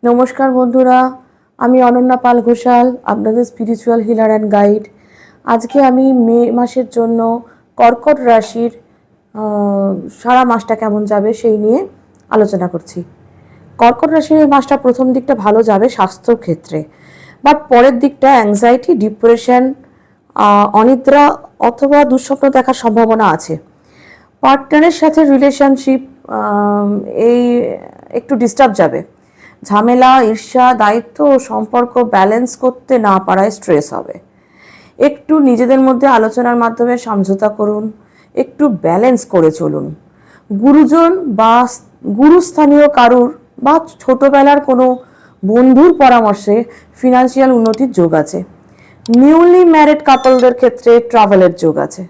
নমস্কার বন্ধুরা, আমি অনন্যা পাল ঘোষাল, আপনাদের স্পিরিচুয়াল হিলার অ্যান্ড গাইড। আজকে আমি মে মাসের জন্য কর্কট রাশির সারা মাসটা কেমন যাবে সেই নিয়ে আলোচনা করছি। কর্কট রাশির এই মাসটা প্রথম দিকটা ভালো যাবে স্বাস্থ্যর ক্ষেত্রে, বাট পরের দিকটা অ্যাংজাইটি, ডিপ্রেশন, অনিদ্রা অথবা দুঃস্বপ্ন দেখার সম্ভাবনা আছে। পার্টনারের সাথে রিলেশনশিপ এই একটু ডিস্টার্ব যাবে। ঝামেলা, ঈর্ষা, দায়িত্ব ও সম্পর্ক ব্যালেন্স করতে না পারায় স্ট্রেস হবে। একটু নিজেদের মধ্যে আলোচনার মাধ্যমে সমঝোতা করুন, একটু ব্যালেন্স করে চলুন। গুরুজন বা গুরুস্থানীয় কারুর বা ছোটবেলার কোনো বন্ধুর পরামর্শে ফিনান্সিয়াল উন্নতির যোগ আছে। নিউলি ম্যারিড কাপলদের ক্ষেত্রে ট্রাভেলের যোগ আছে।